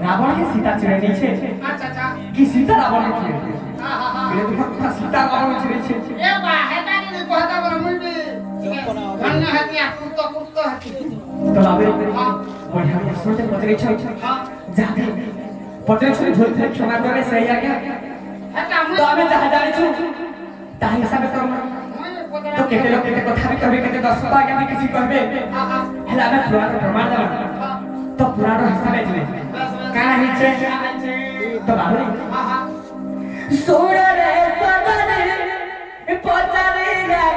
রাবণ কি সীতা ছেড়ে নিয়েছে আচ্ছা আচ্ছা কি সীতা রাবণকে ছেড়ে দিয়েছে হ্যাঁ হ্যাঁ হ্যাঁ এটা তো কথা সীতা রাবণকে ছেড়েছে এ বা হেটা কি কথা বলে মুইবি ধন্য হাতি কুত্তা কুত্তা হাতি তো বাবু বড়িয়া প্রশ্নতে পচারিছ যাকে পচারিছ ধরতে ক্ষমা করে সেই আগে হেটা তো আমি যাহা জানিছু তাহা হিসাবে করব তো কেতে লোক কেতে কথা কবে কেতে দর্শক আগে আমি কিছু করবে হেলা আমি পুরাণ প্রমাণ দেব তো পুরাণ হিসাবে দিবে কানা হিছে তো বাবু সোরে সদনে পচারে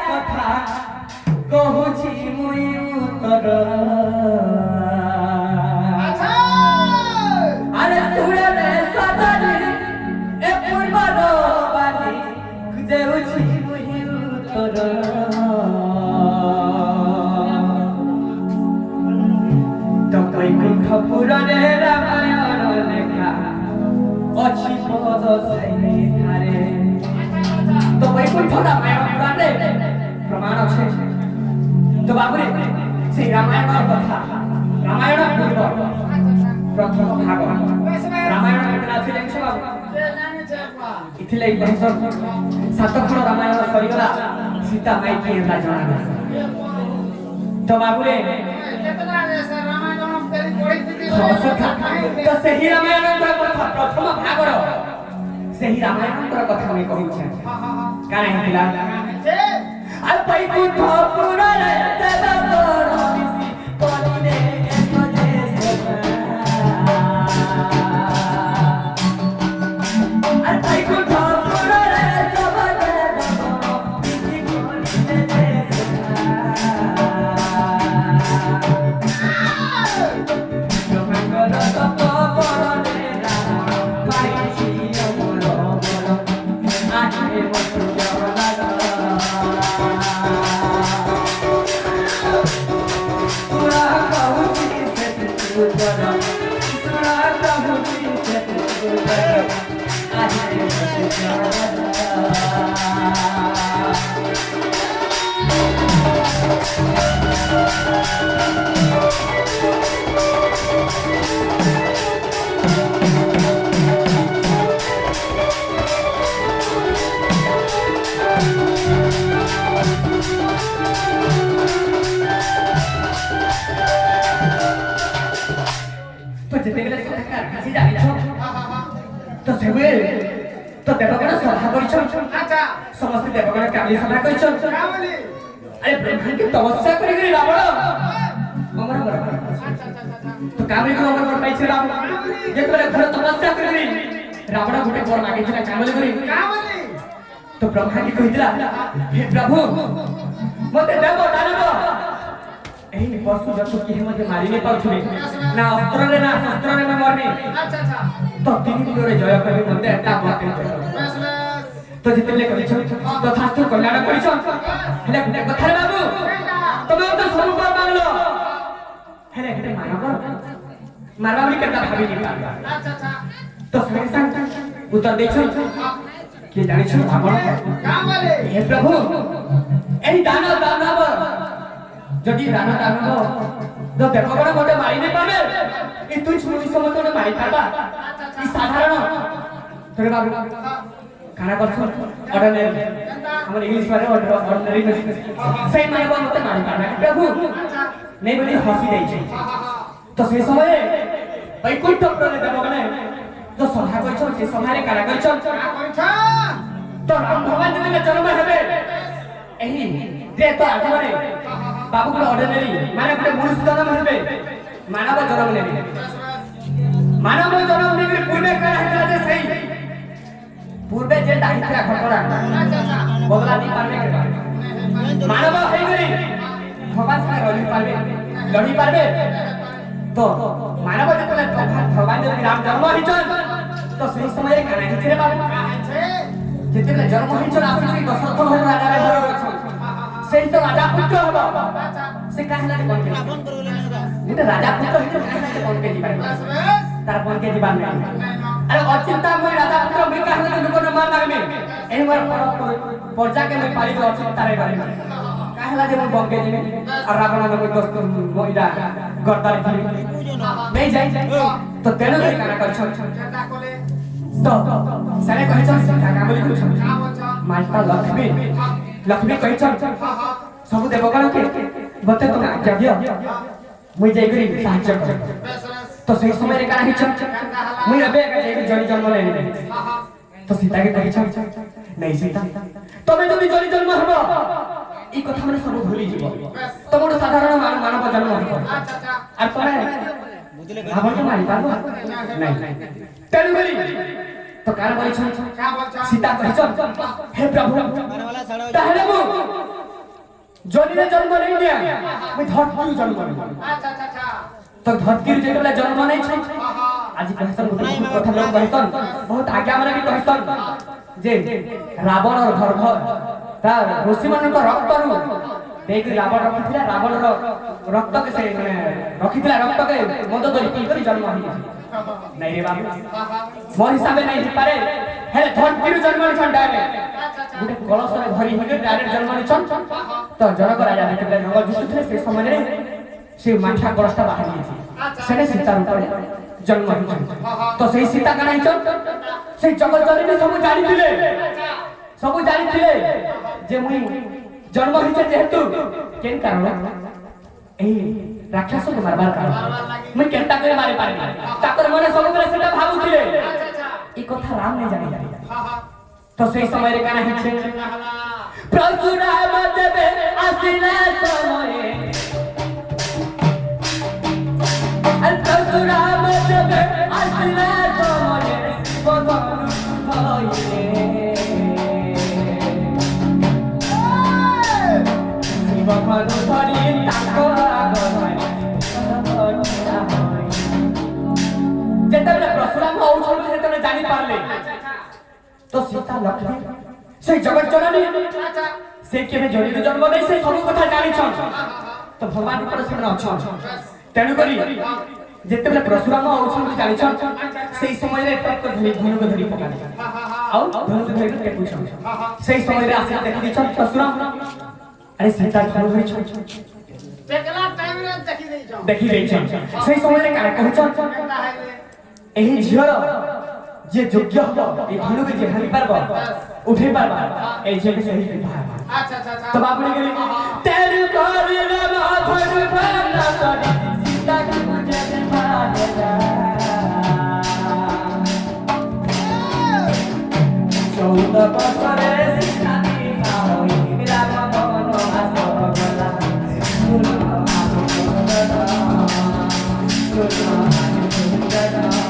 কথা কহুছি মুই উত্তর আচ্ছা আরে সুরে সদনে এ পূর্বর বাণী দেউছি মুই উত্তর তো বৈকুণ্ঠ পুরাণে রামায়ণ লেখা অছি পদ সেইখানে তো বৈকুণ্ঠ রামায়ণ পুরাণে প্রমাণ আছে তো বাবুরে সেই রামায়ণের কথা রামায়ণ পূর্ব প্রথম ভাগ রামায়ণ কেতনা আছে জানিছ বাবু ইথিলে বংশ সাতক্ষণ রামায়ণ সরিগলা সীতা মাই কি ହେଲା ଜଣା তো বাবুরে কেতনা আছে রামায়ণ তেরি পড়িছিলি তো ସେହି ରାମାୟଣର କଥା ପ୍ରଥମ ଭାଗର ସେହି ରାମାୟଣର କଥା ମୁଁ କହୁଛି କାଣା ହେଇଥିଲା আর বৈকুণ্ঠ পুরাণে দেবগণ মিশি করিলে এক যে আর বৈকুণ্ঠ পুরাণে দেবগণ মিশি করিলে যে জগঙ্গল তপ পরনে পাইছি অমল বল আহে বসু জগন্নাথ যেতেবেলে সরকার কাছে জানিছ তো সেবে তো দেবগণ সভা করিছ আচ্ছা সমস্ত দেবগণ কালি সভা করিছ কামলি আরে ব্রহ্মাকে তপস্যা করি করি রাবণ অমর বড় আচ্ছা আচ্ছা আচ্ছা তো কামলি কো অমর বড় পাইছে রাবণ যেতবেলে ঘর তপস্যা করি করি রাবণ গোটে বর মাগিছিল কামলি করি কামলি তো ব্রহ্মাকে কইলা হে প্রভু মতে দেব দানব এই পশু যত কি মতে মারি নে পাউছবে না অস্ত্ররে না শস্ত্ররে মে মরবি আচ্ছা আচ্ছা তো তিনি দিনরে জয় করবি মতে একটা বলতে বেশ তো যেতেলে করিছ তো শাস্ত্র কল্যাণ করিছ হেলে গুটে কথা রে বাবু তুমি তো সরু কর মানলো হেলে গুটে মানব মারবা বলি কেটা ভাবি নি আচ্ছা আচ্ছা তো সঙ্গে সঙ্গে উত্তর দেছ কি জানিছ রাবণ কামলি হে প্রভু এই দানব যদি দানব তো দেবগণ মতে মারি নে পাবে এই তুই ছুটি সময় তো মারি পারবা এই সাধারণ তোরে বাবু কানা করছ অর্ডিনারি আমার ইংলিশ মানে অর্ডিনারি সেই মানব মতে মারি পারবে প্রভু নেই বলি হসি দেইছে তো সেই সময়ে বৈকুণ্ঠ পুরাণে দেবগণ তো সভা কইছ সেই সভারে কারা কইছ তো রাম ভগবান যেতে জন্ম হবে এই যে তো আজমানে বাবু গুলো অর্ডিনারি মানে গুলো মনুষ্য জন্ম হবে মানব জন্ম নেবে মানব জন্ম নেবে পূর্বে কারা হইলা যে সেই পূর্বে যে ডাইতরা ঘটনা বদলা নি পারবে মানব হই গরি ভগবান সাথে লড়ি পারবে তো মানব যেতলে ভগবান যদি রাম জন্ম হইছন তো সেই সময়ে কানা হিচরে বাবু যেতলে জন্ম হইছন আপনি যদি দশরথ ভগবান রাজারে ঘরে অছন সেই তো রাজা পুত্র হব সে কাহিলা কোন কে যেটা রাজা পুত্র হইতো কাহিলা কোন কে দিবার তার কোন কে দিবার নাই আরে অচিন্তা মই রাজা পুত্র মই কাহিলা লোকন মান লাগবে এই মোর পর্যা কে মই পারি অচিন্তারে বারে কাহিলা যে মই বঙ্গে দিবি আর রাবণ মই দস্ত মইদা গর্দারে দিবি নেই যাই তো তেণু করে কানা করছন কেটা কলে তো সারে কইছন সীতা কামলি করছন কা বলছ মাতা লক্ষ্মী কইছন ସବୁ ଦେବଗଣকে ମୋତେ ତୁମେ ଆଜ୍ଞା ଦିଅ ମୁଇଁ ଯାଇକରି ସାହାଯ୍ୟ କରେ বেশ বেশ ତ ସେଇ ସମୟରେ କାଣା ହେଇଛ ମୁଇଁ ଏବେ ଏକା ଯାଇକରି ଜଣି ଜନ୍ମ ନେଲି ତ ସୀତାକେ କହିଛ ନାଇଁ ସୀତା ତମେ ଯଦି ଜଣି ଜନ୍ମ ହେବ এই কথা মানে ସବୁ ଭୁଲିଯିବ ତମର ସାଧାରଣ ମାନବ ଜନ୍ମ ହେବ আচ্ছা আচ্ছা আর ତମে ରାବଣକୁ ମାରିପାରିବ ନାଇଁ ତେଣୁକରି ତ କାଣା କରିଛ কা বলছ সীতা କହିଛ হে ପ୍ରଭୁ ତାହେଲେ ମୁଁ জনিরে জন্ম নেই নিয়া মুই ধরতির জন্ম নেই আচ্ছা আচ্ছা আচ্ছা তো ধরতির যেতবেলে জন্ম নেইছে আজি কহতন কথা লোক কহতন বহুত আগে আমরা বি কহতন যে রাবণর গর্ভ তার ঋষিମାନଙ୍କ রক্তରୁ দেখি রাবণ রখিଥିଲା রাবণর রক্তকে সে মানে রখিଥିଲା রক্তকে মদ ধরি পি করে জন্ম হইছে নাই রে বাবু মোর হিসাবে নাই পারে হেলে ধরতির জন্ম নিছন ডাইরেক্ট ଗୋଟେ କଳସରେ ଭରି ହୋଇକି ଡାଇରେକ୍ଟ ଜନ୍ମ ନିଛନ୍ ତ ଜନକ ରାଜା ଯେତେବେଳେ ଜଙ୍ଗଲ ଦିଶୁଥିଲେ ସେ ସମୟରେ ସେ ମାଠିଆ କଳସଟା ବାହାରି ଯାଇଛି ସେନେ ସୀତା ରୂପରେ ଜନ୍ମ ହେଇଛନ୍ତି ତ ସେଇ ସୀତା କାଣା ହେଇଛନ୍ ସେଇ ଜଗତ ଜନନୀ ସବୁ ଜାଣିଥିଲେ ଯେ ମୁଇଁ ଜନ୍ମ ହେଇଛେ ଯେହେତୁ କେନ୍ କାରଣ এই রাক্ষসকে মারবার কারণ মুই কেনটা করে মারি পারি তাকর মনে ସବୁବେଳେ সেটা ভাবুଥିଲେ এই কথা রাম নে জানি তো সেই সময়ে কানা হচ্ছে প্রসুরাম দেবে আসিলা সময়ে আর প্রসুরাম দেবে আসিলা সময়ে বদন হইলে জীবন ধরি তাকো আগয় যেতেবেলে প্রসুরাম হউছন সেতেবেলে জানি পারলে তো সীতা লক্ষ্মী সেই জগৎ জননী সে কেবে জনির জন্ম নেই সে সব কথা জানিছন তো ভগবান উপরে সেখানে অছন তেণু করি যেতেবেলে পরশুরাম অছন জানিছন সেই সময়ে তত্ত্ব ধনুকে ধরি পকালে আউ ধনুকে ধরি টেকুছন সেই সময়ে আসি দেখি দিছন পরশুরাম আরে সীতা ধনু ধরিছন দেখলা টাইম রে দেখি দেইছন সেই সময়ে কারে কহছন এই ঝিয়র যে যোগ্য হব এই ধনুকে যে ভাঙি পারব উঠে পারবা এই যে সেই বিবাহ আচ্ছা আচ্ছা আচ্ছা তো বাবুনি গলি তের করে রাম ধনু ভাঙা করে সীতা কি মুঝে ভালে যা চৌদ বছরে সীতা বিবাহ হই রাম মন আসগলা শুনো আমি সুন্দর শুনো আমি সুন্দর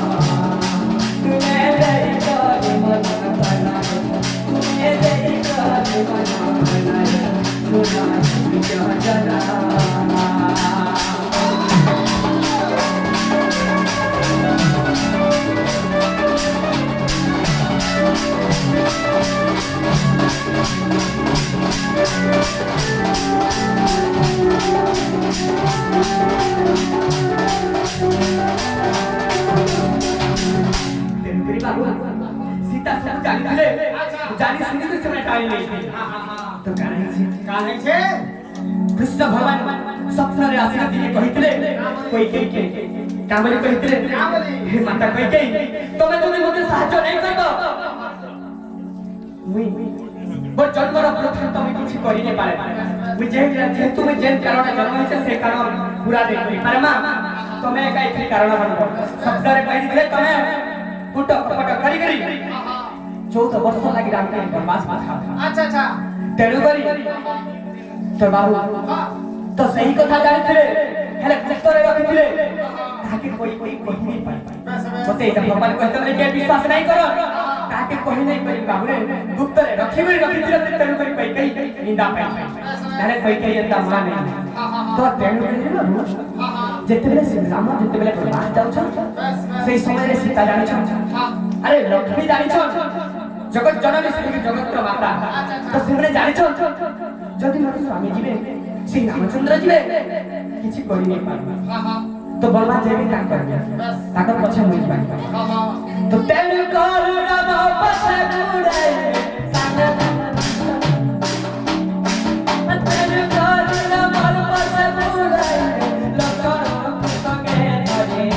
सीता सब जानिले जानी सुनी तो समय टाइम नहीं तो काहे छे कृष्ण भगवान स्वप्न रे आसीना दिने कहितले कोई के कामली कहितले हे माता कहि तमे जदि मते साहाय्य नहीं करबो मुई बो जन्मर प्रथम तमे किछि करि नै पारे मुई जे तुमे जेन कारण जन्म हिसे से कारण पूरा दे पारमा तमे एका इथि कारण बनबो शब्द रे कहि दिले तमे कुट कपट करी 14 वर्ष लागि रामके वनवास पाठा अच्छा अच्छा तेणु करी तो बाबू तो सही कथा जानिथिले हेले पुस्तरे रखिथिले ताके कोई कहि नै पाइ मते एटा भगवान कहतले के विश्वास नहीं करो ताके कहि नै पाइ बाबू रे गुप्तरे रखिथिले तेणु करी कहि निंदा पाइ तारे कहि एता मान नहीं तो तेणु करी बाबू जेतेबेले श्री राम जेतेबेले वनवास जाउछन सेही समय रे सीता जानिछन अरे लक्ष्मी जानिछन जगत जननी से जगत माता तो सेमने जानिछन जदि मोर स्वामी जीवे श्री रामचंद्र जीवे किछि करि नै पारबा तो बलवा जेबे का करबे ताकर पछे मुई बाई तो तेल कर राम पछे गुड़े साने तेल कर राम पछे गुड़े लकर संगे धरे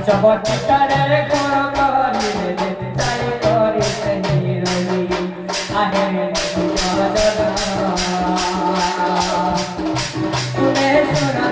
ପଛବର୍ତ୍ତୀ ତାରେ ଘର କରିଲେ ତାଇ କରି ସେହି ରହି ଆହେ ତୁମେ ଶୁଣ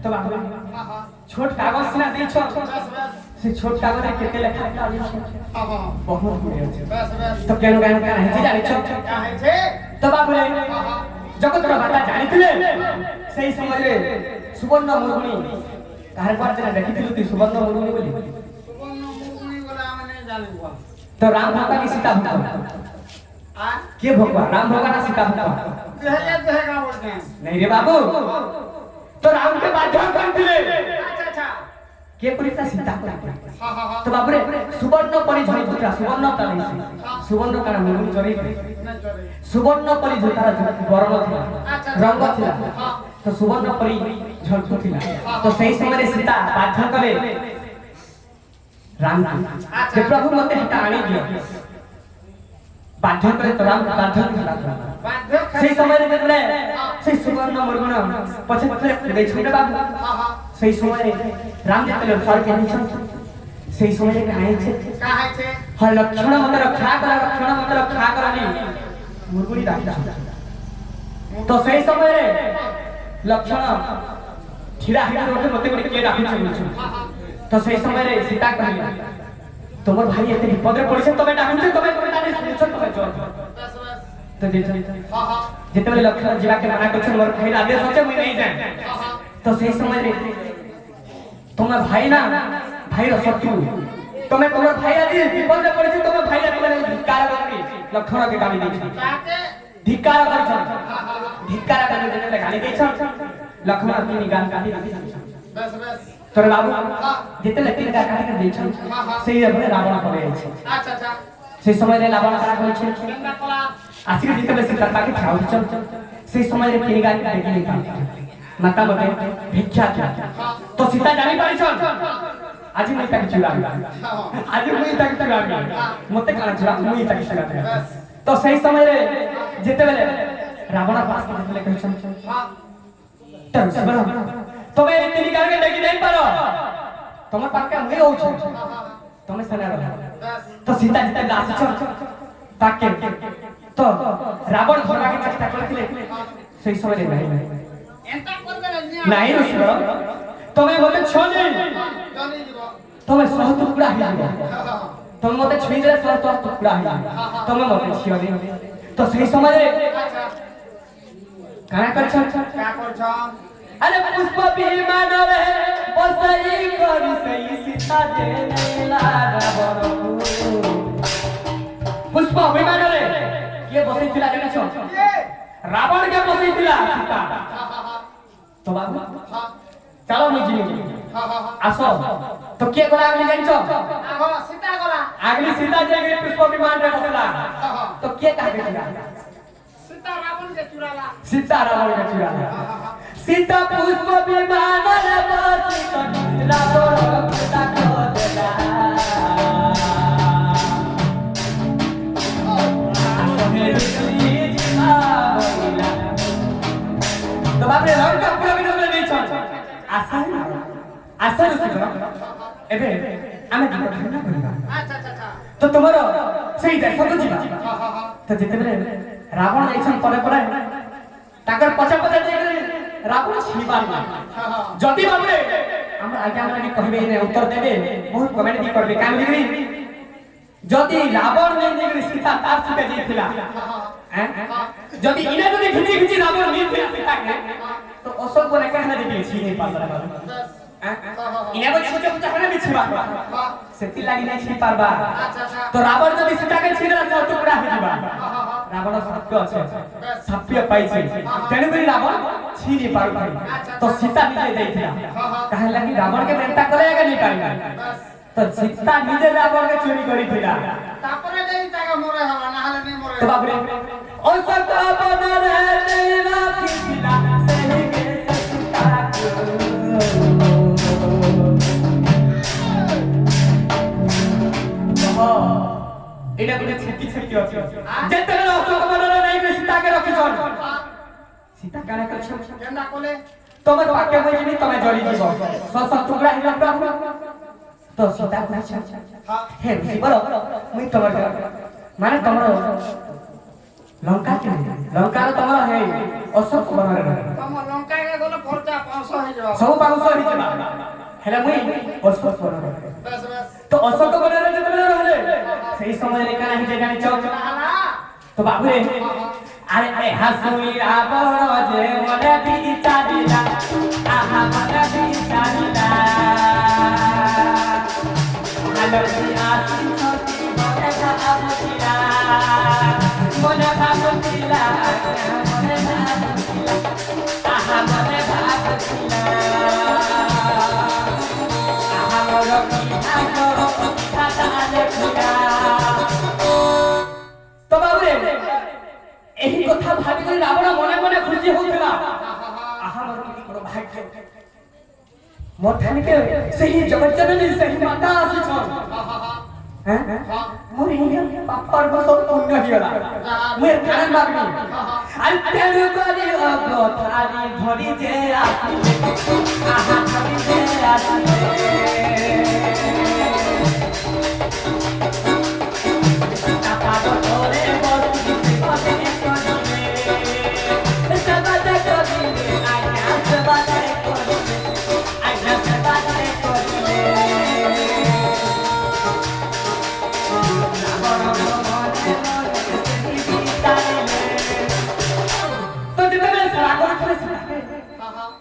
तो बाबू छोट कागज सिना दै छ से छोट कागज रे केते लेखा अछि बहुत गुडे अछि तो केनो गान का है जानि छ क्या है छे तो बाबू रे जगत रो बाता जानिथिले सेही समय रे सुवर्ण मुर्गुणी काहे पर जना देखिथिलु ती सुवर्ण मुर्गुणी बोली सुवर्ण मुगुनी बोला माने जानिबो तो राम भगवान की सीता भगवान आ के भगवान राम भगवान ना सीता भगवान देहगा बोलते हैं नहीं रे बाबू तो राम के बाध्य करथिले अच्छा के पुलिसा सीता को हां तो बाबू रे सुवर्ण परि झरी पुत्रा सुवर्ण ताले सुवर्ण काना मुरु चरी न चले सुवर्ण परि झतारा वर्ण थिला रंग थिला तो सुवर्ण परि झलकु थिला तो सही समय रे सीता बाध्य करे राम के प्रभु मते हटा आनी दियो बाध्य करे तो राम बाध्य थिला बाध्य सही समय रे जेतले सही सुवर्ण मुरगुण पछे पछे दे छोटे बाबू सही समय रे राम जेतले स्वर्ग के निछन सही समय रे काहे छे का है छे हर लक्षण मत रक्षा करनी मुरगुड़ी डाक्ता तो सही समय रे लक्षण ठिरा हिडी रोटे मते गुडी के डाकि छ तो सही समय रे सीता कहली तोमर भाई एते विपद रे पड़िसे तबे डाकि छ तबे ताने सुनिछ तबे जो तो जे जेतेबेले लक्षण जीवा के मना करछ मोर भाई आदेश होचे मुई नहीं जाय तो सही समय रे तोमर भाई ना भाई रो शत्रु तमे तोमर भाई आदि विपद रे पड़िसे तोमर भाई आदि माने धिक्कार करबी लक्षण के गाली दै छ ताके धिक्कार कर छ धिक्कार कर जेते गाली दै छ लक्षण की निगान गाली बस तोरे बाबू जेते लती का काटी कर दै छ सेही रे रावण करे छ अच्छा से समय रे रावण करा करे छ केंदा कला आसिक जेते सीता पाके ठाउ छ से समय रे किनी गाली देखि नहीं माता मते भिक्षा तो सीता जानी पारी छ आज मुई ताकि चुरा आज मुई ताकि चुरा मते काना चुरा मुई ताकि चुरा तो सही समय रे जेते बेले रावण पास के जेते कहै छ तो सबर तबे तिनी गाके देखि नहीं पारो तमर पाके मुई रहउ छ तमे सना रह तो सीता जेते दास छ ताके तो रावण धरबा के चेष्टा करथिले सही समय रे नहीं एंता कर दे नहीं रुसरो तमे मते छ नहीं जानी जीवो तमे सह टुकड़ा ही तमे मते छुई दे सह टुकड़ा ही तमे मते छियो नहीं तो सही समय रे अच्छा काना कर छ का कर छ अरे पुष्प विमान रे बसई करी सही सीता दे नैला रावण पुष्प विमान रे के बसई थिला जाने छ ये रावण के बसई थिला सीता तो बाबू चलो मुझी आसो तो के गला आगली जानि छ आगो सीता गला आगली सीता जे गई पुष्प विमान रे बसला तो के काहे थिला सीता रावण के चुराला सीता रावण के चुराला सीता पुष्प विमान रे बसई करी रावण सीता को देला तो बाप रे रंग का पूरा विनोद नहीं छ आशा रुसिकर एबे आमे जीवन धारणा करिबा अच्छा तो तुमरो सेही देश को जीवा तो जेते बेले रावण जाइछन परे परे ताकर पछा पछा जे रावण छिबान जदी बाबू रे हम आज्ञा माने कहबे ने उत्तर देबे बहुत कमेंट भी करबे काम लिखरी जदी रावण ने निगरी सीता तार सुके जेथिला हैं जदी इने जदी खिची खिची रावण नील सीता के तो अशोक बोले कहना देबे छी नहीं पारबा इने को छोटे छोटे हने भी छिबा सेती लागि नहीं छी पारबा अच्छा तो रावण जदी सीता के छिरा छ टुकड़ा हो जिबा रावण सत्य আছে सत्य पाइছে तेने भी रावण छी नहीं पारु तो सीता निजे देथिला कहे लगी रावण के बेटा करेगा नहीं पाएगा तो सीता निजे रावण के चोरी करी थिला तापरे देई ताका मोरे हला ना हले नहीं मोरे तो बाबरे ओ सका बनरे तेरा किला सही के सता এটা কোনে ছেটি ছেটি আছে যেতে গেলে অশোক বনরে নাই করে সীতাকে রাখি চল সীতা কানে করছ কেন্দা কোলে তোমার পাকে মই জিনি তুমি জলি দিব সস টুকরা হিলা প্রভু তো সীতা কইছ হে বুঝি বলো মই তোমার মানে তোমার লঙ্কা কে লঙ্কার তোমার হে অশোক বনরে তম লঙ্কায় গলে খরচা 500 হই যাবে সব 500 হই যাবে হেলা মই অশোক বনরে বাস বাস তো অশোক বনরে যেতে রহলে সেই সময় রে কানা হিজে জানি চল হালা তো বাবু রে আরে আরে হাসুইরা বড় যে মনে বিচারিলা আহা মনে বিচারিলা আলোকি আসি ছটি মনে ভাবছিলা মনে ভাবছিলা মনে ভাবছিলা আহা মনে ভাবছিলা আহা মোর কি থাকো কথা লেখিলা তো বাবু রে এই কথা ভাবি করে রাবণ মনে মনে খুশি হউতলা আহা মোর কি বড় ভাগ্য মোর ঠানকে সেই জগজ্জননী সেই মাতা আসিছ হ্যাঁ মোর এই পাপর বসত পুণ্য দিলা মোর কারণ ভাবি আর তেলু করি অগথারি ধরি যে আসিলে আহা ধরি যে আসিলে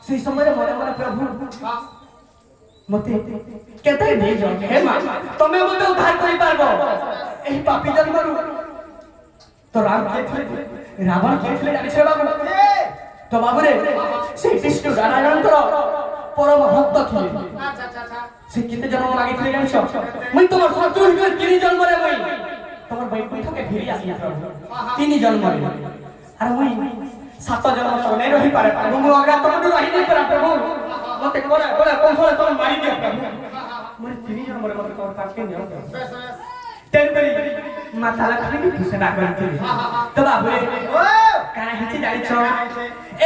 সেই সময় মনে মনে প্রভু মতে কেতে নেই যাও হে মা তুমি মতে উদ্ধার করি পারবো এই পাপী জন্মরু তো রাম কে ছিলে রাবণ কে ছিলে জানিস রে বাবু তো বাবু রে সেই কৃষ্ণ নারায়ণଙ୍କର পরম ভক্ত ଥିଲେ আচ্ছা আচ্ছা আচ্ছা সে কেতে জন্ম মাগিଥିଲେ জানিস মুই তোমার শত্রু হিসেবে তিনি জন্মরে মুই তোমার বৈকুণ্ঠকে ফিরি আসি তিনি জন্মরে আর মুই সাত জন্ম তো নাই রহি পারে প্রভু মু অগ্রা তুমি রহি নাই পারে প্রভু মতে কোরে কোরে কোনফলে তুমি মারি দিও প্রভু মোর তিনি জন্মরে মতে তোর কাছে নিও বাস বাস তেনকরি মাতা লক্ষ্মী ঘোষণা করিଥିଲି তো বাবুরে ও কানা হিচি জানিছ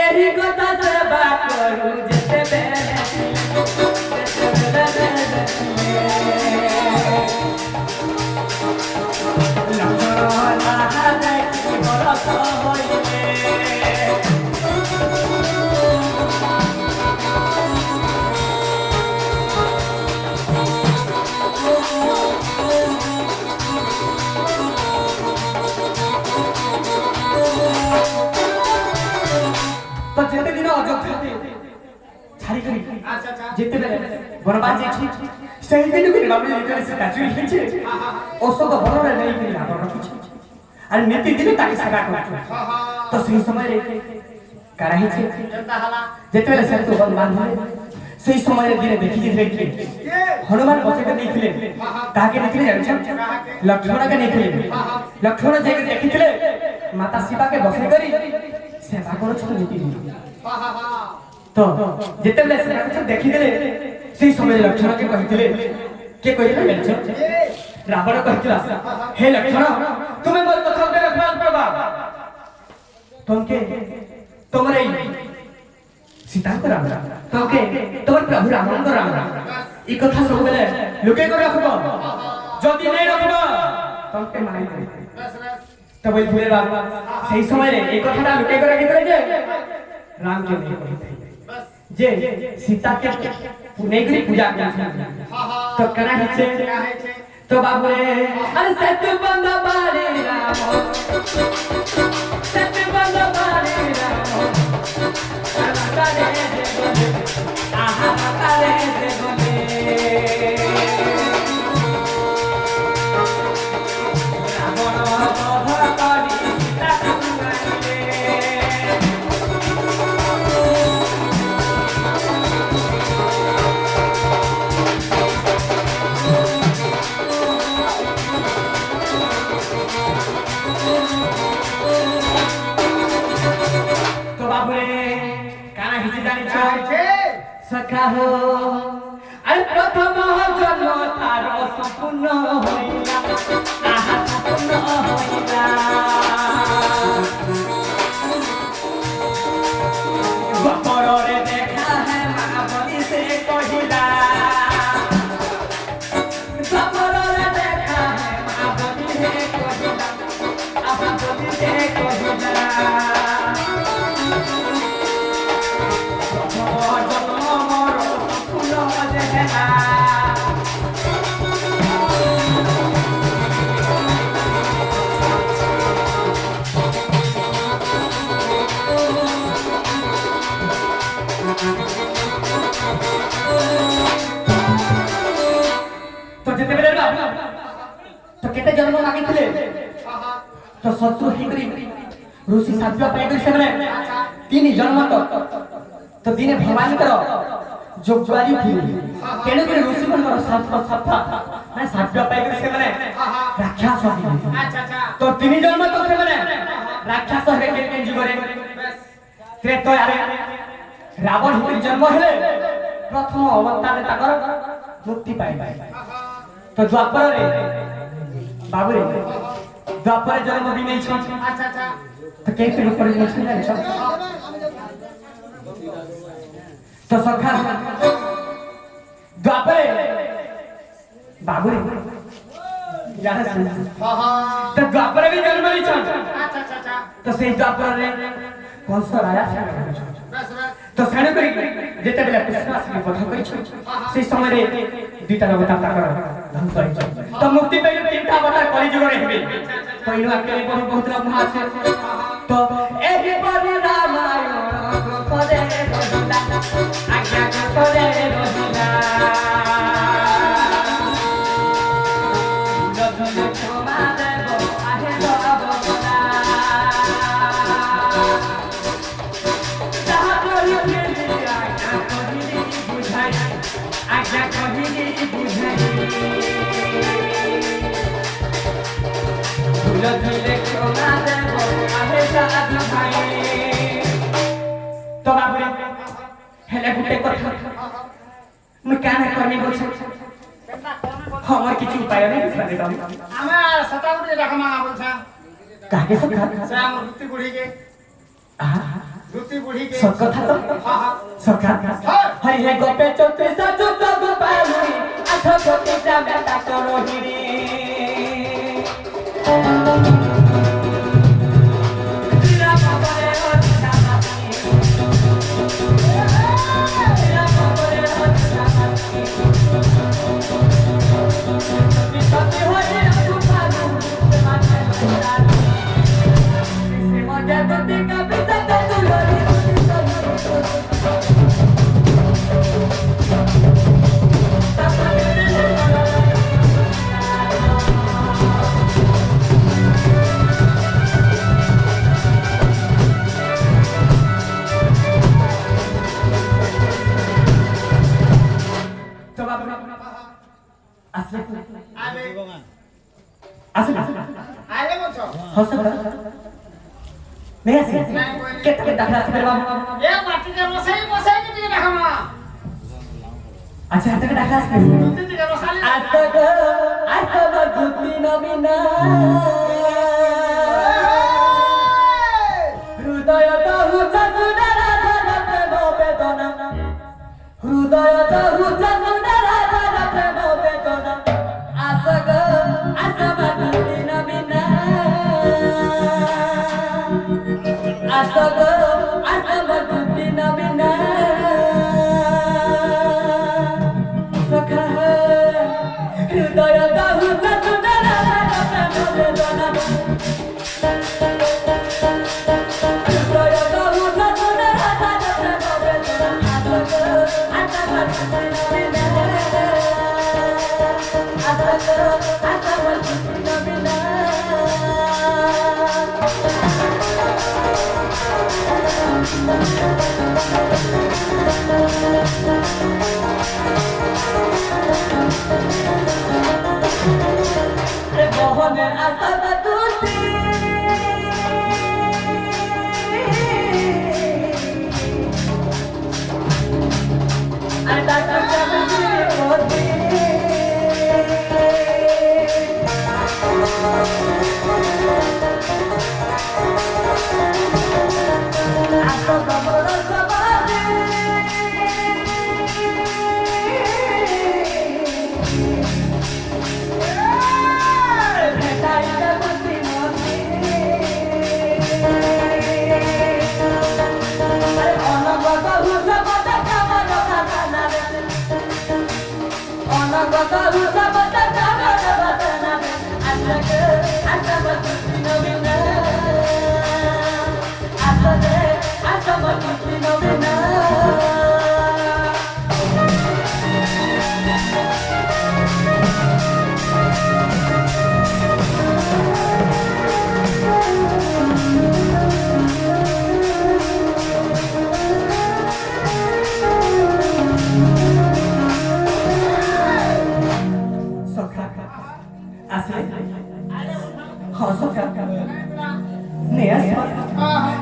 এহি কথা সেবা করু যেতে বেলে তো যেতে দিন অযোধ্যাতে ছাড়ি করি আচ্ছা আচ্ছা যেতে বেলে বনবাস যাইছি সেই দিন করে বাবু করে সে কাজুরি খেয়েছে অশোক বনরে নেই করে রাবণ কিছু আর নীতি দিনে তাকে সেবা করছো তো সেই সময় রে কারা হয়েছে কেন্দা হালা যেতে বেলে সে তো বান্ধবে সেই সময়ের দিনে দেখি দেখলে কে হনুমান বসেকে নিয়েছিলেন তাকে নিয়েছিলেন জানেন লক্ষ্মণকে নিয়েছিলেন লক্ষ্মণ যে দেখিଥିଲେ মাতা শিবাকে বসে করি সেবা করছো নীতি হা হা হা তো যেতেবেলে সে দেখিଥିଲେ সেই সময় লক্ষ্মণকে কহিଥିଲେ কে কহিଥିଲେ জানিছ রাবণ কহিଥିଲା হে লক্ষ্মণ তুমি মোর কথা উপরে রক্ষণ করবা তোমাকে তোমার এই সীতাঙ্ক রাম তোমাকে তোমার প্রভু রামঙ্গ রাম এই কথা সবুলে লুকে করে রাখব যদি নেই রাখব তোমাকে মারি দেব বাস বাস তো বলছিলে রাম সেই সময় এই কথাটা লুকে করে রাখিছিলে যে রামকে নিয়ে কহিতে বাস যে সীতাকে পুনেগরি পূজা করছেন হা হা তো কেনা হচ্ছে কা হইছে তো বাবুরে আরে সত্য বন্ধ বাড়ি রাম সত্য বন্ধ বাড়ি রাম কালে দে বলে আহা কালে দে বলে রাবণ বধ করি সীতা কুমারীরে সখা হো আরে প্রথম জন্ম তার সম্পূর্ণ হইলা আহা সম্পূর্ণ হইলা বাপরে দেখা হে মা বলি সে কহিলা বাপরে দেখা হে মা বলি সে কহিলা আহা বলি সে কহিলা তো যেতে বেলে না তো কেতে জন্ম মাগিଥିଲେ তো শত্রু হিকরি ঋষি সাধ্য পাইগরি সেবনে তিনি জন্ম তো দিনে ভবানীଙ୍କର যোগবাদী ଥିଲେ ତେଣୁ କରି ଋଷି ମାନଙ୍କର ସଫା ମାନେ ସାଧ୍ୟ ପାଇଗରି ସେମାନେ ରାକ୍ଷସ ଥିଲେ ତ ତିନି ଜନ୍ମ ତ ସେମାନେ ରାକ୍ଷସ ହେବେ କେତେ ଯୁଗରେ ତ୍ରେତୟାରେ ରାବଣ ହିକରି ଜନ୍ମ ହେଲେ ପ୍ରଥମ ଅବତାରରେ ତାଙ୍କର ମୁକ୍ତି ପାଇବେ ତ ଦ୍ୱାପରରେ ବାବୁରେ ଦ୍ୱାପରରେ ଜନ୍ମ ବି ନେଇଛନ୍ତି ତ କେତେ ରୂପରେ ନେଇଛନ୍ତି ଜାଣିଛ तो सखा द्वापरे बाबुरे यार सुन तो द्वापरे भी जन्म ली छन तो से द्वापर रे कौन सा राजा तो साने करी जेते बेला कृष्ण आसी बध करी छन से समय रे दुईटा अवतार ताकर ध्वंस होई तो मुक्ति पे तीनटा अवतार कली जुग रे हेबे तो इनो अकेले बहुत लोग महासे तो एही परि रामायण पदे रहिला आज्ञा पदे रहिला लग्न क्षमा देव आहे बाबला ताहा कहि आज्ञा कहि बुझाई आज्ञा कहि बुझाई लग्न क्षमा देव आहे साधु भाई तो बाबुरे हेले गुटे कथा मैं क्या ना करनी बोल छ हमर किछु उपाय नहीं बिसरे बाबू ଆମେ ସତାଗୁଡି ଡାକମା ବୋଲଛା काहे सब खा ସେ ଆମ ଋତି ବୁଢୀ के ଋତି ବୁଢୀ के सब कथा तो सब खा हरि हे गोपे चोते सा जुत गोपाली आठ कोटी सा बेटा करो हिरी तेरा बाबरे अच्छा बाती तेरा बाबरे अच्छा बाती बिसती होए तू पालू माथे डाली से मजा दे का बिसता तू लोरी तो बाबू আসলে आले আসলে आले बोलछ हंस नहीं आसे केते दाखला से बाबू ए माटी के बसाई के ଟିକେ ଡାକମା अच्छा हाथ के दाखला से ଋତି ଟିକେ ବସାली आसब दुति नबिना हृदय दहु चंदरा धन प्रेम वेदना हृदय दहु चंदरा धन प्रेम वेदना आसब दुति नबिना आसब दुति नबिना सखा हृदय दहु चंदरा धन प्रेम वेदना हृदय दहु चंदरा धन प्रेम वेदना आसब दुति नबिना रे मोहन आसब दुति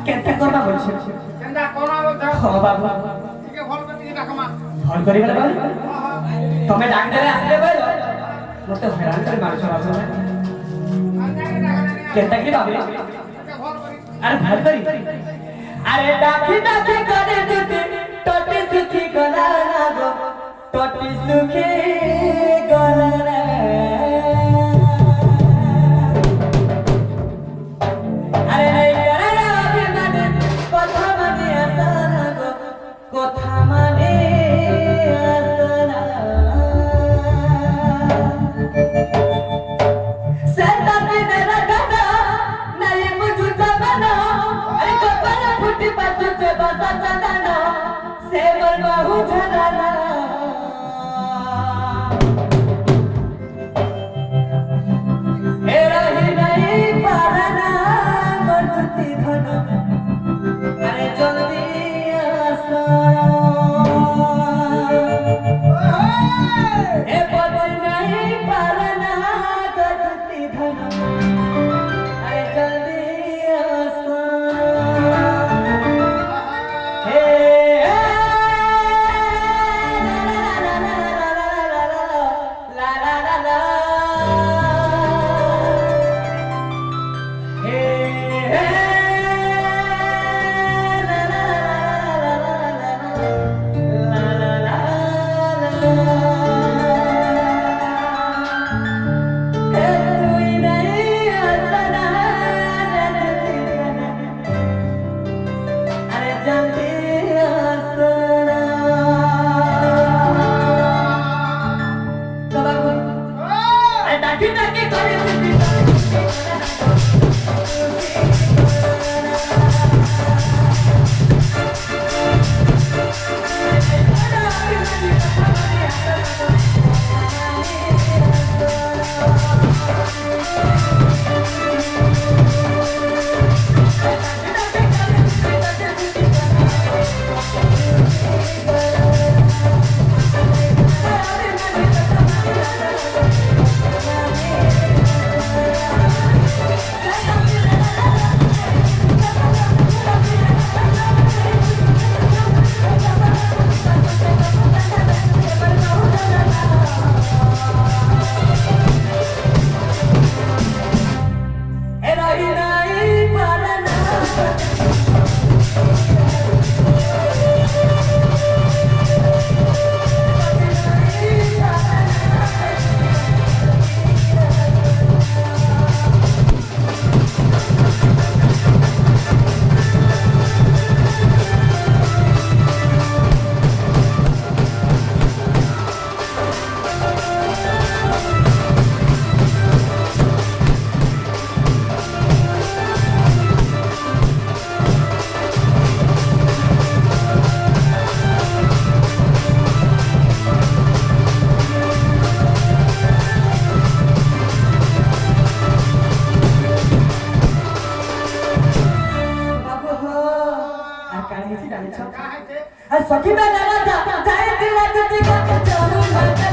কেতে করবা বলছে কেনটা কোন বলছ হ বাবু ঠিক আছে ফোন করতে ডাকমা ফোন করিবেলা বল তুমি ডাক্তারে আসলে বল মতে হইরাণ করে মারছ বাবু কেতে কি বাবু আরে ভাল করি আরে ডাকি ডাকি করে দিতে টটি সুখী গলা না গো টটি সুখী গলা না কথা মানে सखी में लगा जा जाए दिल दिल का चलू